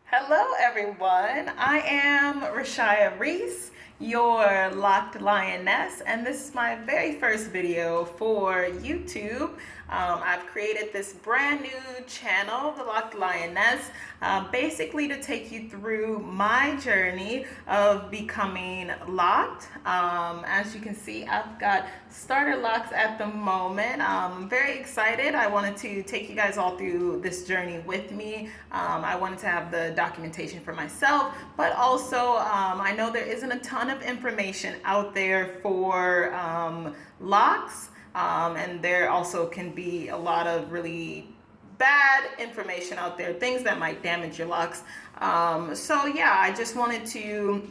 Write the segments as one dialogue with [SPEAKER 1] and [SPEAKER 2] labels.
[SPEAKER 1] Hello everyone, I am Rishaya Reese, your locked lioness, and this is my very first video for YouTube. I've created this brand new channel, the Locked Lioness, basically to take you through my journey of becoming locked. As you can see, I've got starter locks at the moment. I'm very excited. I wanted to take you guys all through this journey with me. I wanted to have the documentation for myself, but also I know there isn't a ton of information out there for locks. And there also can be a lot of really bad information out there, things that might damage your locks. So yeah, I just wanted to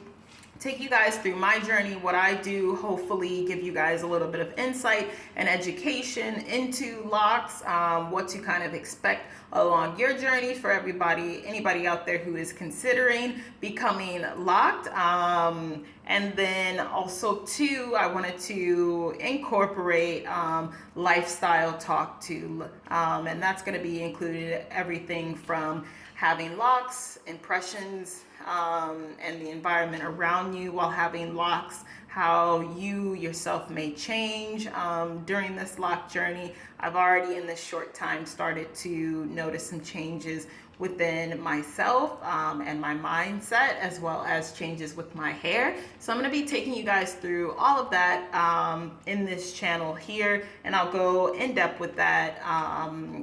[SPEAKER 1] take you guys through my journey, what I do, hopefully give you guys a little bit of insight and education into locks, what to kind of expect along your journey for anybody out there who is considering becoming locked. And then also too, I wanted to incorporate lifestyle talk too, and that's going to be included everything from having locks, impressions, and the environment around you while having locks, how you yourself may change during this lock journey. I've already in this short time started to notice some changes within myself and my mindset, as well as changes with my hair. So I'm going to be taking you guys through all of that in this channel here, and I'll go in depth with that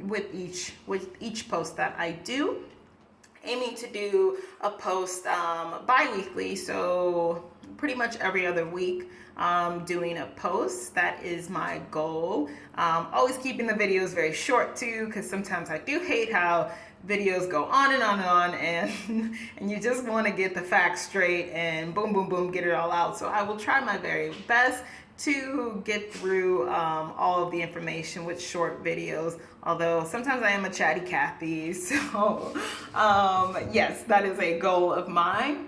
[SPEAKER 1] with each post that I do. Aiming to do a post bi-weekly, so pretty much every other week doing a post. That is my goal. Always keeping the videos very short too, because sometimes I do hate how videos go on and on and on, and you just want to get the facts straight and boom boom boom, get it all out. So I will try my very best to get through all of the information with short videos, although sometimes I am a chatty Cathy, so yes, that is a goal of mine.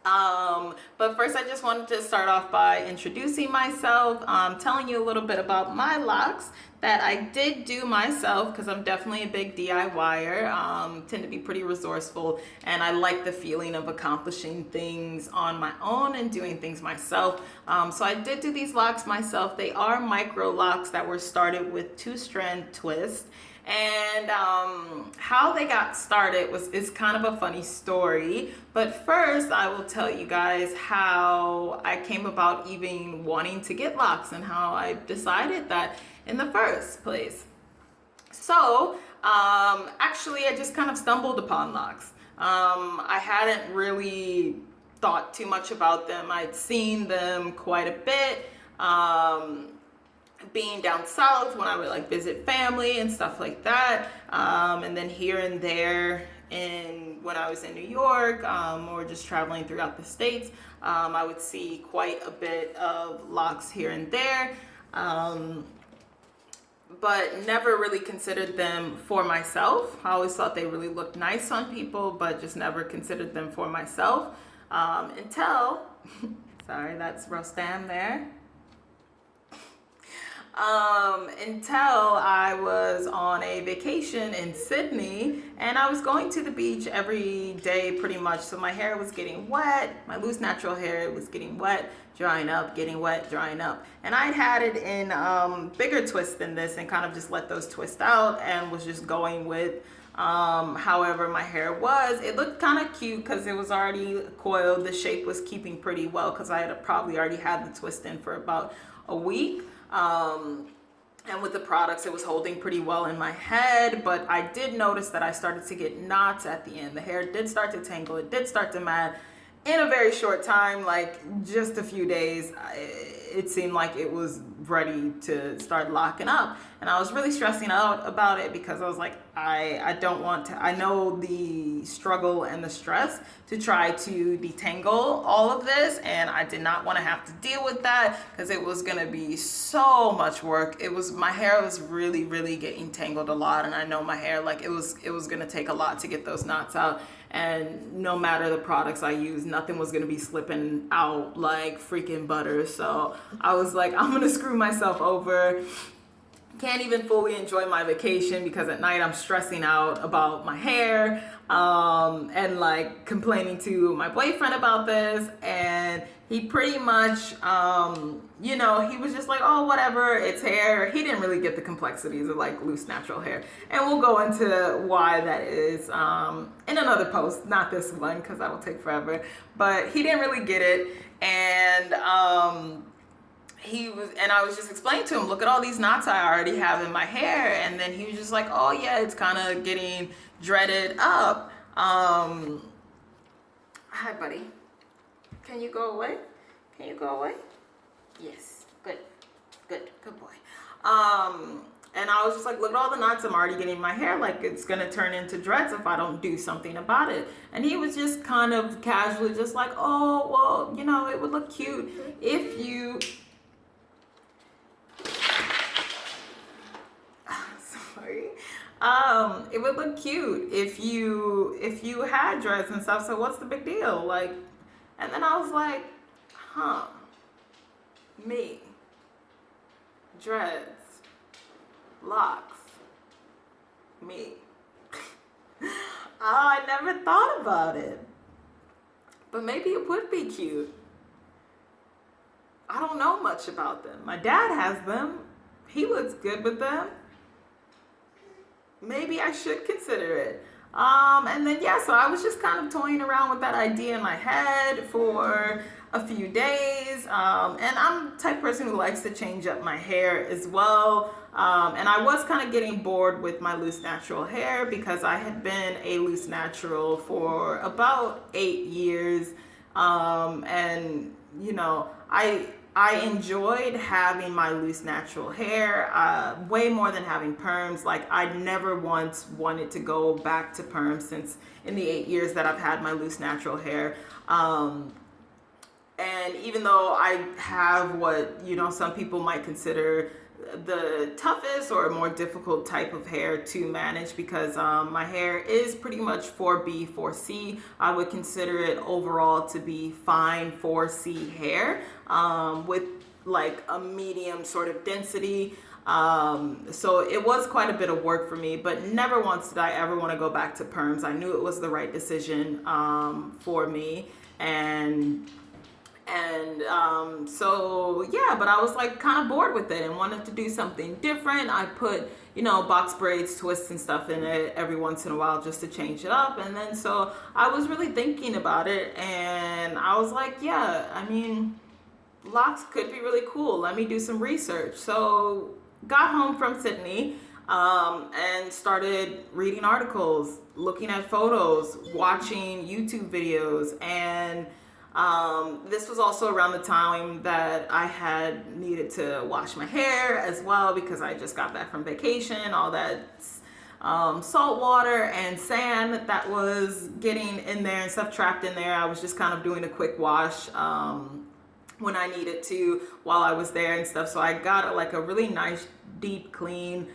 [SPEAKER 1] But first I just wanted to start off by introducing myself, telling you a little bit about my locks that I did do myself, because I'm definitely a big DIYer, tend to be pretty resourceful, and I like the feeling of accomplishing things on my own and doing things myself. So I did do these locks myself. They are MICROLOCS that were started with 2-strand twist. And how they got started is kind of a funny story, but first I will tell you guys how I came about even wanting to get locks and how I decided that in the first place. So actually I just kind of stumbled upon locks. I hadn't really thought too much about them. I'd seen them quite a bit being down south when I would like visit family and stuff like that, and then here and there when I was in New York or just traveling throughout the states, I would see quite a bit of locks here and there, but never really considered them for myself. I always thought they really looked nice on people, but just never considered them for myself until sorry, that's Rostam there. Until I was on a vacation in Sydney, and I was going to the beach every day pretty much, so my hair was getting wet, my loose natural hair was getting wet, drying up, getting wet, drying up, and I had it in bigger twists than this and kind of just let those twist out and was just going with however my hair was. It looked kind of cute because it was already coiled. The shape was keeping pretty well because I had probably already had the twist in for about a week. And with the products, it was holding pretty well in my head, but I did notice that I started to get knots at the end. The hair did start to tangle. It did start to mat in a very short time, like just a few days. It seemed like it was ready to start locking up, and I was really stressing out about it because I was like, I don't want to. I know the struggle and the stress to try to detangle all of this, and I did not want to have to deal with that because it was gonna be so much work. My hair was really getting tangled a lot, and I know my hair, like it was gonna take a lot to get those knots out. And no matter the products I used, nothing was gonna be slipping out like freaking butter. So I was like, I'm gonna screw myself over can't even fully enjoy my vacation because at night I'm stressing out about my hair, and like complaining to my boyfriend about this, and he pretty much, you know, he was just like, oh, whatever, it's hair. He didn't really get the complexities of like loose natural hair, and we'll go into why that is in another post, not this one because that will take forever. But he didn't really get it, and I was just explaining to him, look at all these knots I already have in my hair. And then he was just like, oh yeah, it's kind of getting dreaded up. Hi buddy, can you go away? Can you go away? Yes, good boy. And I was just like, look at all the knots I'm already getting in my hair, like it's gonna turn into dreads if I don't do something about it. And he was just kind of casually just like, oh, well, you know, it would look cute if you, it would look cute if you had dreads and stuff, so what's the big deal? Like, and then I was like, huh, me, dreads, locks, me. I never thought about it, but maybe it would be cute. I don't know much about them. My dad has them. He looks good with them. Maybe I should consider it. And then, yeah, so I was just kind of toying around with that idea in my head for a few days. And I'm the type of person who likes to change up my hair as well. And I was kind of getting bored with my loose natural hair because I had been a loose natural for about 8 years. And, you know, I enjoyed having my loose natural hair way more than having perms. Like, I never once wanted to go back to perms since in the 8 years that I've had my loose natural hair. And even though I have what, you know, some people might consider the toughest or more difficult type of hair to manage, because my hair is pretty much 4B, 4C. I would consider it overall to be fine 4C hair with like a medium sort of density. So it was quite a bit of work for me, but never once did I ever want to go back to perms. I knew it was the right decision for me. So yeah, but I was like kind of bored with it and wanted to do something different. I put, you know, box braids, twists and stuff in it every once in a while just to change it up. And then so I was really thinking about it, and I was like, yeah, I mean, locks could be really cool. Let me do some research. So got home from Sydney and started reading articles, looking at photos, watching YouTube videos, and this was also around the time that I had needed to wash my hair as well, because I just got back from vacation. All that salt water and sand that was getting in there and stuff trapped in there, I was just kind of doing a quick wash when I needed to while I was there and stuff. So I got like a really nice deep clean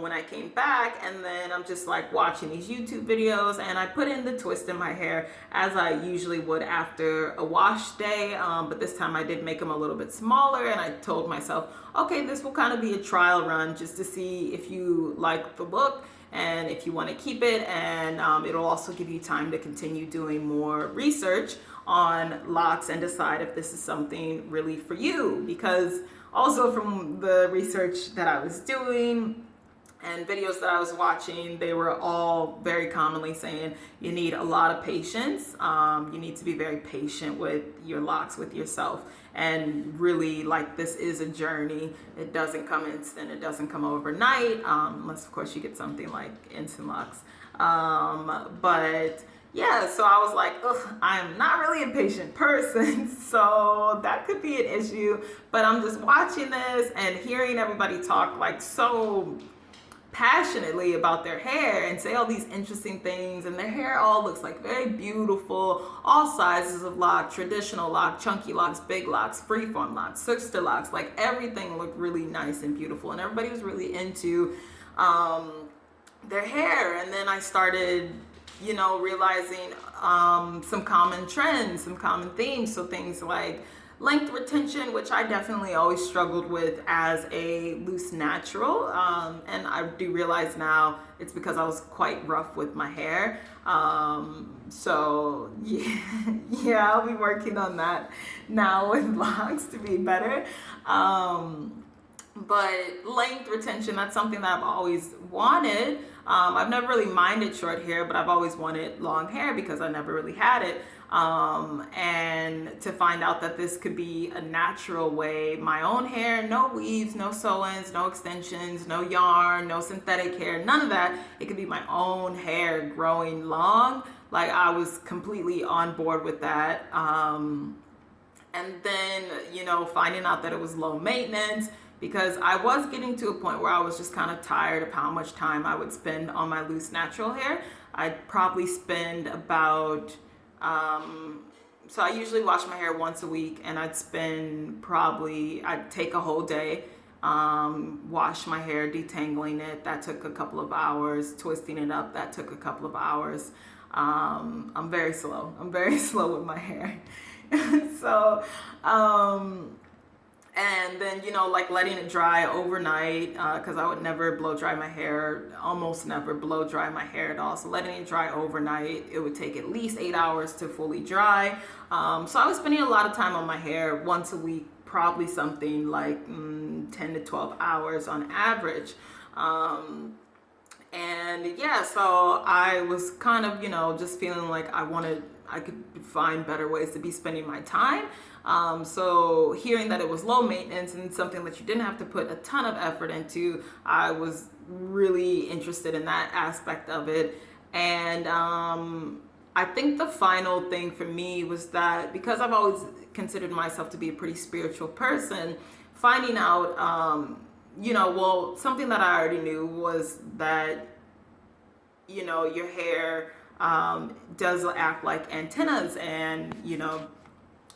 [SPEAKER 1] when I came back, and then I'm just like watching these YouTube videos, and I put in the twist in my hair as I usually would after a wash day, but this time I did make them a little bit smaller, and I told myself, okay, this will kind of be a trial run just to see if you like the look and if you want to keep it, and it'll also give you time to continue doing more research on locks and decide if this is something really for you. Because also from the research that I was doing and videos that I was watching, they were all very commonly saying you need a lot of patience. You need to be very patient with your locks, with yourself, and really, like, this is a journey. It doesn't come instant, it doesn't come overnight, unless of course you get something like instant locks. But yeah, so I was like, ugh, I'm not really a patient person, so that could be an issue. But I'm just watching this and hearing everybody talk like so passionately about their hair and say all these interesting things, and their hair all looks like very beautiful, all sizes of lock, traditional lock, chunky locks, big locks, freeform locks, sister locks, like everything looked really nice and beautiful, and everybody was really into their hair. And then I started you know, realizing some common trends, some common themes. So things like length retention, which I definitely always struggled with as a loose natural. And I do realize now it's because I was quite rough with my hair. So yeah, yeah, I'll be working on that now with locks to be better. But length retention, that's something that I've always wanted. I've never really minded short hair, but I've always wanted long hair because I never really had it. And to find out that this could be a natural way, my own hair, no weaves, no sew-ins, no extensions, no yarn, no synthetic hair, none of that. It could be my own hair growing long. Like, I was completely on board with that. And then, you know, finding out that it was low maintenance, because I was getting to a point where I was just kind of tired of how much time I would spend on my loose natural hair. I'd probably spend about, so I usually wash my hair once a week, and I'd take a whole day, wash my hair, detangling it. That took a couple of hours. Twisting it up, that took a couple of hours. I'm very slow. I'm very slow with my hair. So, and then, you know, like letting it dry overnight, because I would never blow dry my hair, almost never blow dry my hair at all. So letting it dry overnight, it would take at least 8 hours to fully dry. So I was spending a lot of time on my hair once a week, probably something like 10 to 12 hours on average. And yeah, so I was kind of, you know, just feeling like I could find better ways to be spending my time. So hearing that it was low maintenance and something that you didn't have to put a ton of effort into, I was really interested in that aspect of it. And I think the final thing for me was that, because I've always considered myself to be a pretty spiritual person, finding out, you know, well, something that I already knew was that, you know, your hair does act like antennas, and, you know,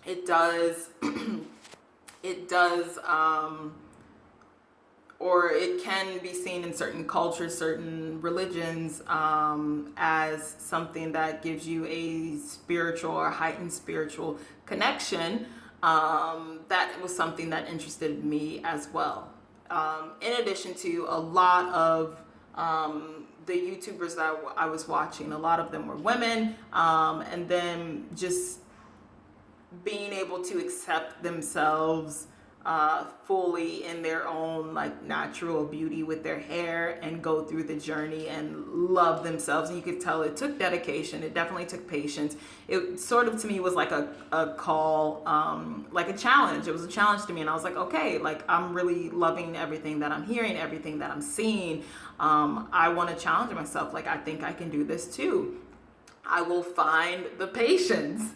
[SPEAKER 1] it does, or it can be seen in certain cultures, certain religions, as something that gives you a spiritual or heightened spiritual connection. That was something that interested me as well. In addition to a lot of the YouTubers that I was watching, a lot of them were women, and then just being able to accept themselves fully in their own like natural beauty with their hair, and go through the journey and love themselves. And you could tell it took dedication. It definitely took patience. It sort of, to me, was like a call, like a challenge. It was a challenge to me, and I was like, okay, like, I'm really loving everything that I'm hearing, everything that I'm seeing. I want to challenge myself. Like, I think I can do this too. I will find the patience.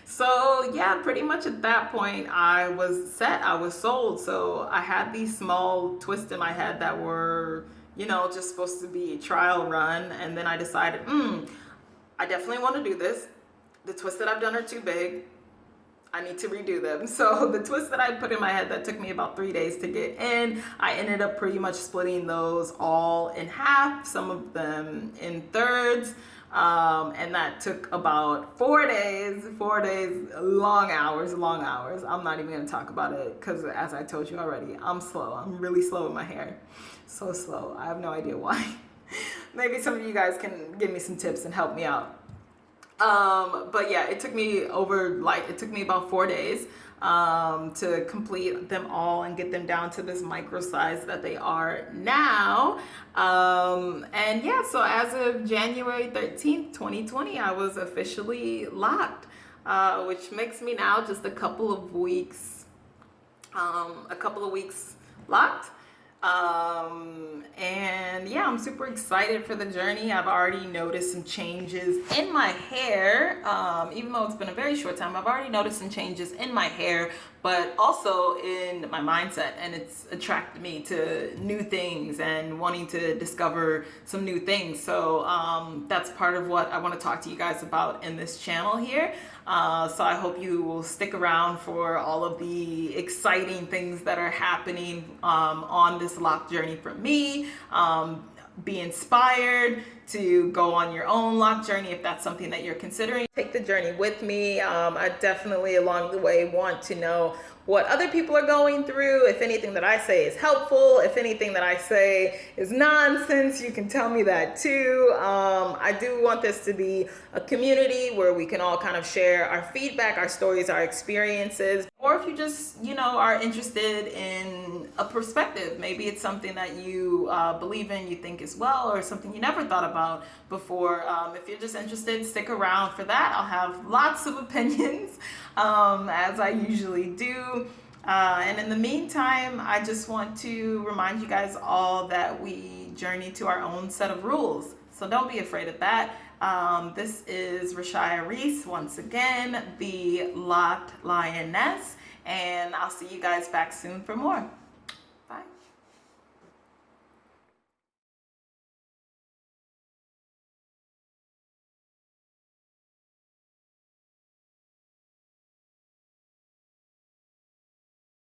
[SPEAKER 1] So yeah, pretty much at that point, I was set, I was sold. So I had these small twists in my head that were, you know, just supposed to be a trial run. And then I decided, I definitely want to do this. The twists that I've done are too big. I need to redo them. So the twist that I put in my head that took me about 3 days to get in, I ended up pretty much splitting those all in half, some of them in thirds. And that took about 4 days, long hours. I'm not even going to talk about it because, as I told you already, I'm slow. I'm really slow with my hair. So slow. I have no idea why. Maybe some of you guys can give me some tips and help me out. But yeah, it took me about 4 days to complete them all and get them down to this micro size that they are now. And yeah, so as of January 13th, 2020, I was officially locked, which makes me now just a couple of weeks locked. And yeah, I'm super excited for the journey. I've already noticed some changes in my hair. Even though it's been a very short time, I've already noticed some changes in my hair, but also in my mindset, and it's attracted me to new things and wanting to discover some new things. So that's part of what I want to talk to you guys about in this channel here. So I hope you will stick around for all of the exciting things that are happening on this lock journey for me. Be inspired to go on your own lock journey if that's something that you're considering. Take the journey with me. I definitely along the way want to know what other people are going through. If anything that I say is helpful, if anything that I say is nonsense, you can tell me that too. I do want this to be a community where we can all kind of share our feedback, our stories, our experiences. Or if you just, are interested in a perspective, maybe it's something that you believe in, you think as well, or something you never thought about before. If you're just interested, stick around for that. I'll have lots of opinions, as I usually do. And in the meantime, I just want to remind you guys all that we journey to our own set of rules. So don't be afraid of that. This is Rishaya Reese, once again, the Locked Lioness, and I'll see you guys back soon for more. Bye.